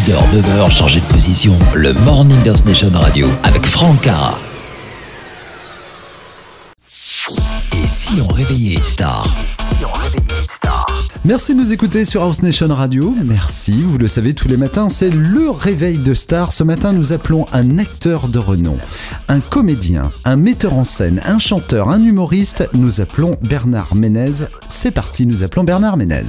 6h, 9h, changez de position. Le Morning Dance Nation Radio avec Franck Cara. Et si on réveillait une star? Merci de nous écouter sur House Nation Radio. Merci, vous le savez, tous les matins, c'est le réveil de star. Ce matin, nous appelons un acteur de renom, un comédien, un metteur en scène, un chanteur, un humoriste. Nous appelons Bernard Ménez. C'est parti, nous appelons Bernard Ménez.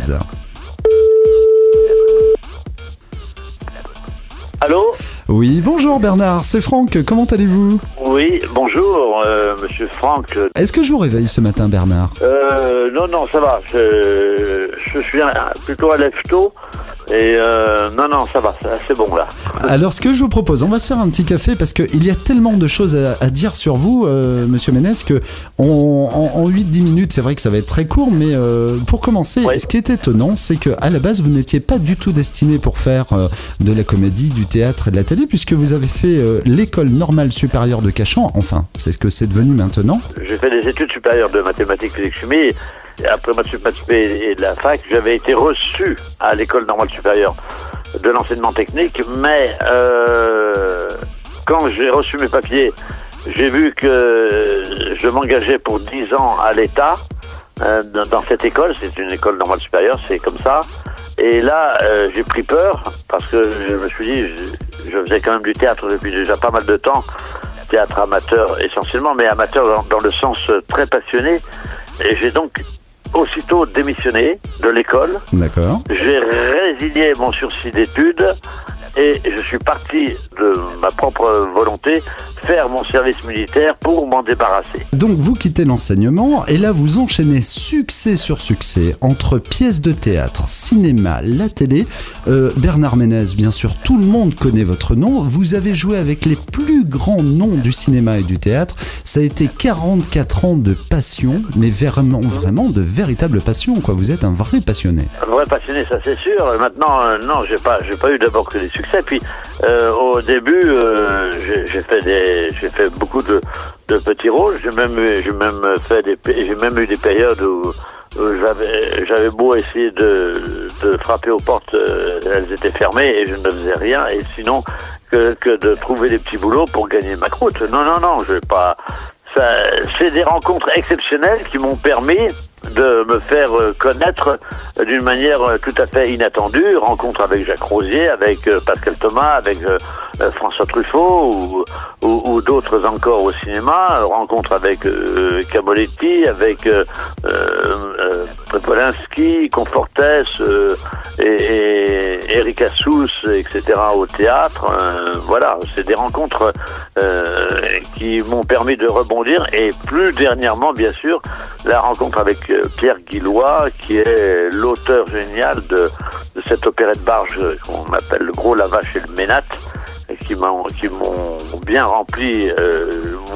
Allô? Oui, bonjour Bernard, c'est Franck, comment allez-vous? Oui, bonjour, monsieur Franck. Est-ce que je vous réveille ce matin, Bernard? Non, ça va, je suis plutôt à lève-tôt, et non, ça va, c'est bon là. Alors, ce que je vous propose, on va se faire un petit café, parce qu'il y a tellement de choses à dire sur vous, monsieur Ménez, que en 8-10 minutes, c'est vrai que ça va être très court, mais pour commencer, oui. Ce qui est étonnant, c'est qu'à la base, vous n'étiez pas du tout destiné pour faire de la comédie, du théâtre et de la télé, puisque vous avez fait l'école normale supérieure de Cachan, enfin, c'est ce que c'est devenu maintenant. J'ai fait des études supérieures de mathématiques, physique, chimie, et après maths et de la fac, j'avais été reçu à l'école normale supérieure de l'enseignement technique, mais quand j'ai reçu mes papiers, j'ai vu que je m'engageais pour 10 ans à l'État dans cette école. C'est une école normale supérieure, c'est comme ça. Et là, j'ai pris peur parce que je me suis dit, je faisais quand même du théâtre depuis déjà pas mal de temps, théâtre amateur essentiellement, mais amateur dans le sens très passionné. Et j'ai donc aussitôt démissionné de l'école. D'accord. J'ai résilié mon sursis d'études et je suis parti de ma propre volonté faire mon service militaire pour m'en débarrasser. Donc vous quittez l'enseignement et là vous enchaînez succès sur succès entre pièces de théâtre, cinéma, la télé. Bernard Ménez, bien sûr, tout le monde connaît votre nom. Vous avez joué avec les plus grands noms du cinéma et du théâtre. Ça a été 44 ans de passion, mais vraiment de véritable passion, quoi. Vous êtes un vrai passionné. Un vrai passionné, ça c'est sûr. Maintenant, non, j'ai pas eu d'abord que des succès. Puis au début, j'ai fait beaucoup de petits rôles. J'ai même eu des périodes où j'avais beau essayer de frapper aux portes, elles étaient fermées et je ne faisais rien. Et sinon que de trouver des petits boulots pour gagner ma croûte. Non, je vais pas. C'est des rencontres exceptionnelles qui m'ont permis de me faire connaître d'une manière tout à fait inattendue. Rencontre avec Jacques Rosier, avec Pascal Thomas, avec François Truffaut ou d'autres encore au cinéma. Rencontre avec Camoletti, avec Polanski, Confortès et Eric Assous, etc. au théâtre. Voilà, c'est des rencontres qui m'ont permis de rebondir. Et plus dernièrement, bien sûr, la rencontre avec Pierre Guillois, qui est l'auteur génial de cette opérette barge qu'on appelle le Gros Lavache et le Ménate, et qui m'ont bien rempli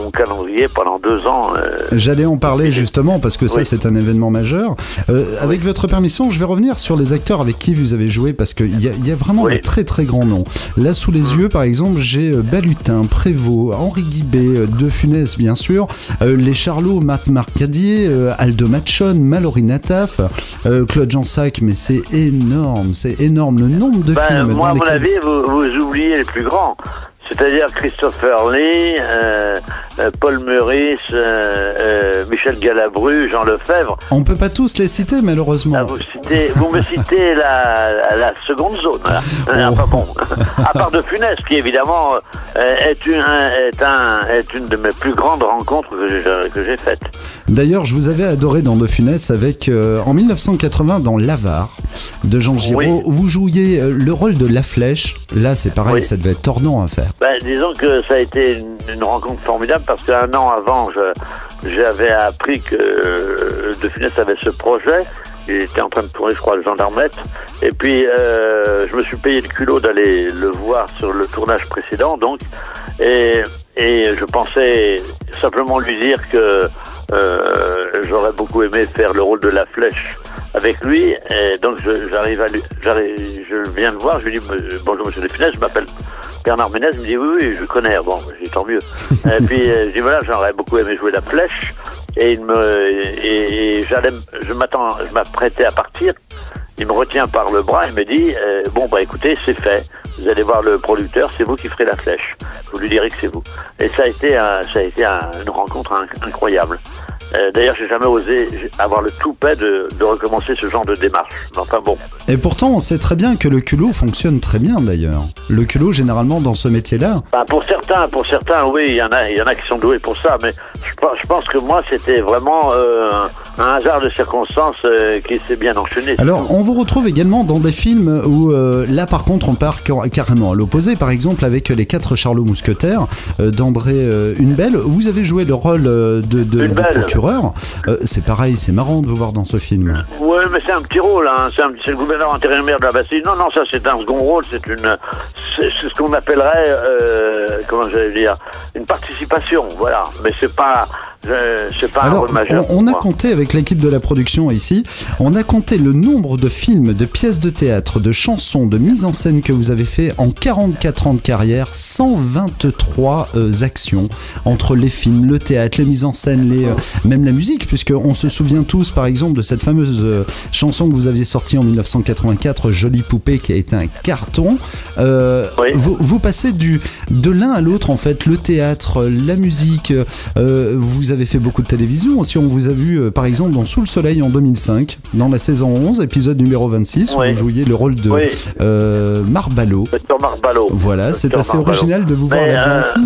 mon calendrier pendant 2 ans. J'allais en parler justement parce que ça oui. C'est un événement majeur. Avec votre permission, je vais revenir sur les acteurs avec qui vous avez joué parce qu'il y a vraiment de très très grands noms. Là sous les yeux par exemple j'ai Balutin, Prévost, Henri Guibé, De Funès bien sûr, les Charlots, Marc Marcadier, Aldo Machon, Mallory Nataf, Claude Jansac, mais c'est énorme le nombre de films. Moi à mon avis vous oubliez les plus grands. C'est-à-dire Christopher Lee, Paul Meurice, Michel Galabru, Jean Lefebvre. On peut pas tous les citer malheureusement. Ah, vous me citez la seconde zone. Enfin bon, à part De Funès, qui évidemment est une de mes plus grandes rencontres que j'ai faites. D'ailleurs, je vous avais adoré dans De Funès avec, en 1980, dans L'Avare de Jean Giraud. Oui. Vous jouiez le rôle de La Flèche. Là, c'est pareil, oui. Ça devait être tordant à faire. Disons que ça a été une rencontre formidable parce qu'un an avant, j'avais appris que De Funès avait ce projet. Il était en train de tourner, je crois, le Gendarmette. Et puis, je me suis payé le culot d'aller le voir sur le tournage précédent, donc. Et je pensais simplement lui dire que j'aurais beaucoup aimé faire le rôle de La Flèche avec lui. Et donc, je viens le voir, je lui dis bonjour monsieur De Funès, je m'appelle Bernard Ménez. Il me dit oui, je connais. Bon, j'ai tant mieux. Et puis, je dis voilà, j'aurais beaucoup aimé jouer La Flèche. Et je m'apprêtais à partir. il me retient par le bras, il me dit bon bah écoutez, c'est fait. Vous allez voir le producteur, c'est vous qui ferez la flèche. Vous lui direz que c'est vous. Et ça a été une rencontre incroyable. D'ailleurs, j'ai jamais osé avoir le toupet de recommencer ce genre de démarche. Enfin bon. Et pourtant, on sait très bien que le culot fonctionne très bien d'ailleurs. Le culot, généralement, dans ce métier-là. Bah, pour certains, oui, il y en a qui sont doués pour ça, mais je pense que moi, c'était vraiment un hasard de circonstances qui s'est bien enchaîné. Alors, on vous retrouve également dans des films où, là, par contre, on part carrément à l'opposé. Par exemple, avec Les 4 Charlots Mousquetaires d'André Hunebelle, vous avez joué le rôle de procureur. C'est pareil, c'est marrant de vous voir dans ce film. Oui, mais c'est un petit rôle, hein. C'est le gouverneur intérimaire de la Bastille. Non, ça c'est un second rôle, c'est ce qu'on appellerait, comment j'allais dire, une participation, voilà. Mais c'est pas un rôle majeur. On a compté avec l'équipe de la production ici, on a compté le nombre de films, de pièces de théâtre, de chansons, de mise en scène que vous avez fait en 44 ans de carrière, 123 actions entre les films, le théâtre, les mises en scène, même la musique, puisqu'on se souvient tous par exemple de cette fameuse chanson que vous aviez sortie en 1984, Jolie Poupée, qui a été un carton. Oui. Vous passez de l'un à l'autre en fait, le théâtre, la musique, vous avez fait beaucoup de télévision aussi, on vous a vu par exemple dans Sous le Soleil en 2005, dans la saison 11, épisode numéro 26, oui. Où vous jouiez le rôle de Marbalot. Dr Marbalot. Voilà, c'est assez original de vous voir là-dedans aussi.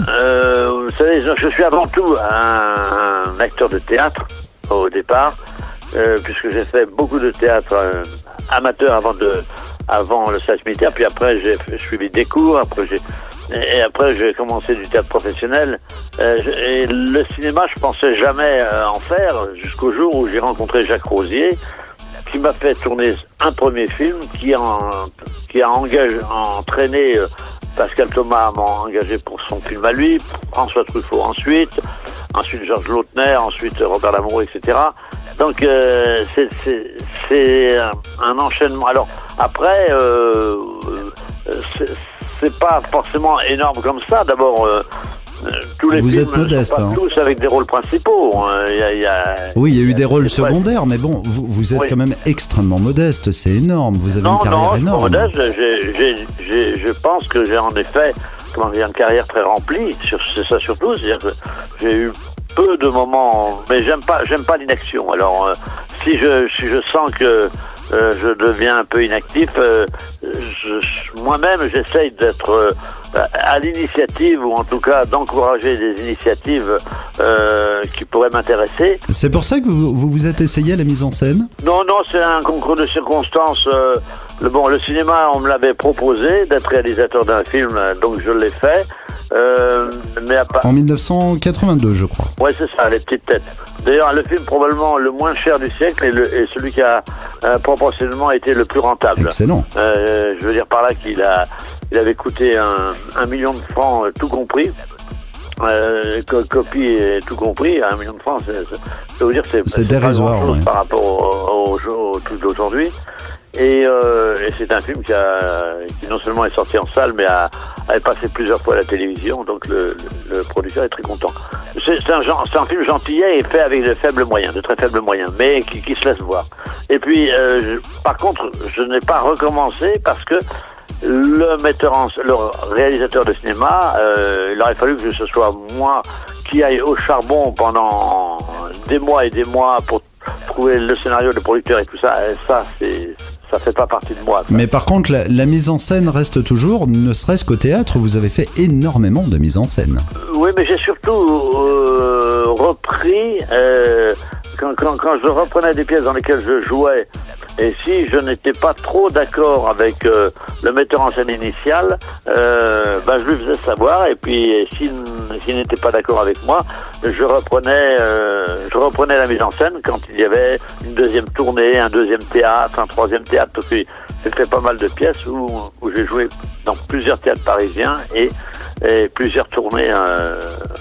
Vous savez, je suis avant tout un acteur de théâtre au départ, puisque j'ai fait beaucoup de théâtre amateur avant le service militaire, puis après j'ai suivi des cours, après j'ai commencé du théâtre professionnel, et le cinéma je pensais jamais en faire, jusqu'au jour où j'ai rencontré Jacques Rosier, qui m'a fait tourner un premier film, qui a entraîné Pascal Thomas, m'a engagé pour son film à lui, François Truffaut ensuite Georges Lautner, ensuite Robert Lamoureux, etc. Donc c'est un enchaînement. Alors après, c'est pas forcément énorme comme ça. D'abord, tous les films ne sont pas tous avec des rôles principaux. Oui, il y a eu des rôles secondaires, mais bon, vous êtes quand même extrêmement modeste. C'est énorme. Vous avez une carrière énorme. Non, je pense que j'ai en effet une carrière très remplie. C'est ça surtout, c'est-à-dire que j'ai eu peu de moments, mais j'aime pas l'inaction. Alors, si je sens que je deviens un peu inactif, moi-même j'essaye d'être à l'initiative, ou en tout cas d'encourager des initiatives qui pourraient m'intéresser. C'est pour ça que vous êtes essayé à la mise en scène ? Non, c'est un concours de circonstances. Le cinéma, on me l'avait proposé d'être réalisateur d'un film, donc je l'ai fait. Mais en 1982, je crois. Ouais, c'est ça, Les Petites Têtes. D'ailleurs, le film probablement le moins cher du siècle et celui qui a proportionnellement été le plus rentable. Excellent. Je veux dire par là qu'il avait coûté 1 million de francs, tout compris. Copie et tout compris, 1 million de francs, ça veut dire c'est dérisoire, pas par rapport au tout d'aujourd'hui. Et c'est un film qui non seulement est sorti en salle, mais a passé plusieurs fois à la télévision, donc le producteur est très content. C'est un film gentillet et fait avec de très faibles moyens, mais qui se laisse voir. Et puis, par contre, je n'ai pas recommencé parce que le réalisateur de cinéma, il aurait fallu que ce soit moi qui aille au charbon pendant des mois et des mois pour trouver le scénario, le producteur et tout ça. Ça fait pas partie de moi. Ça. Mais par contre, la mise en scène reste toujours, ne serait-ce qu'au théâtre, vous avez fait énormément de mise en scène. Oui, mais j'ai surtout repris, quand je reprenais des pièces dans lesquelles je jouais, et si je n'étais pas trop d'accord avec le metteur en scène initial, je lui faisais savoir, et puis s'il n'était pas d'accord avec moi, je reprenais la mise en scène quand il y avait une deuxième tournée, un deuxième théâtre, un troisième théâtre, parce que j'ai fait pas mal de pièces où j'ai joué dans plusieurs théâtres parisiens et plusieurs tournées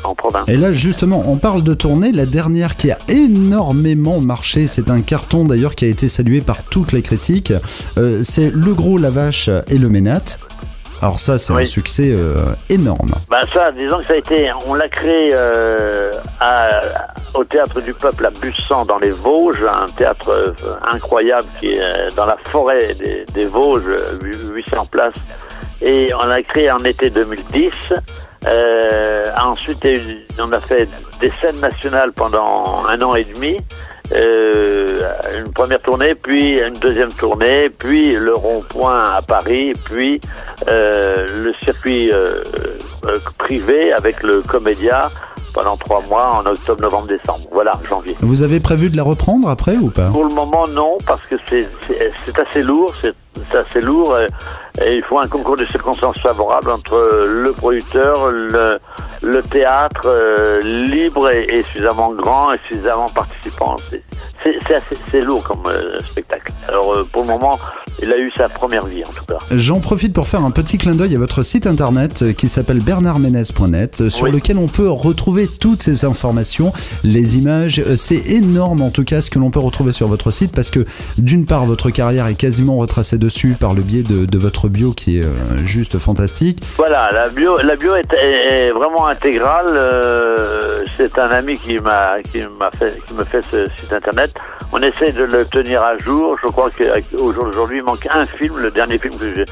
en province. Et là, justement, on parle de tournée. La dernière qui a énormément marché, c'est un carton d'ailleurs qui a été salué par toutes les critiques. C'est Le Gros, la Vache et le Ménat. Alors ça, c'est un succès énorme. Ça, disons que ça a été, on l'a créé au Théâtre du Peuple à Bussan dans les Vosges, un théâtre incroyable qui est dans la forêt des Vosges, 800 places. Et on l'a créé en été 2010. Ensuite, on a fait des scènes nationales pendant 1 an et demi. Une première tournée, puis une deuxième tournée, puis le rond-point à Paris, puis le circuit privé avec le Comédia pendant 3 mois en octobre, novembre, décembre. Voilà, janvier. Vous avez prévu de la reprendre après ou pas? Pour le moment, non, parce que c'est assez lourd, c'est assez lourd et il faut un concours de circonstances favorables entre le producteur, le théâtre libre et suffisamment grand et suffisamment participant. C'est lourd comme spectacle. Alors pour le moment, il a eu sa première vie en tout cas. J'en profite pour faire un petit clin d'œil à votre site internet qui s'appelle bernardmenez.net sur lequel on peut retrouver toutes ces informations, les images. C'est énorme en tout cas ce que l'on peut retrouver sur votre site parce que d'une part votre carrière est quasiment retracée dessus par le biais de votre bio qui est juste fantastique. Voilà, la bio est vraiment intégrale. C'est un ami qui me fait ce site internet. On essaie de le tenir à jour. Je crois qu'aujourd'hui, il manque un film, le dernier film que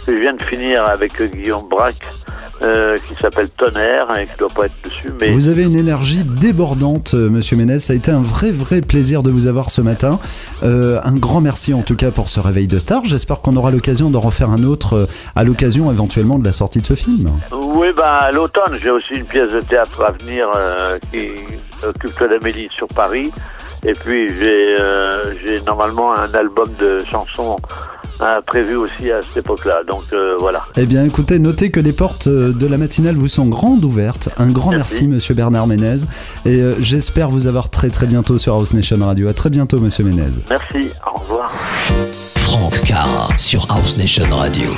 je viens de finir avec Guillaume Braque, qui s'appelle Tonnerre et qui doit pas être dessus. Mais vous avez une énergie débordante, Monsieur Ménez. Ça a été un vrai plaisir de vous avoir ce matin. Un grand merci en tout cas pour ce réveil de star. J'espère qu'on aura l'occasion d'en refaire un autre à l'occasion éventuellement de la sortie de ce film. Oui, à l'automne, j'ai aussi une pièce de théâtre à venir qui Occupe-toi d'Amélie sur Paris. Et puis j'ai normalement un album de chansons prévu aussi à cette époque-là. Donc voilà. Eh bien écoutez, notez que les portes de la matinale vous sont grandes ouvertes. Un grand merci Monsieur Bernard Ménez. Et j'espère vous avoir très bientôt sur House Nation Radio. À très bientôt Monsieur Ménez. Merci, au revoir. Franck Cara sur House Nation Radio.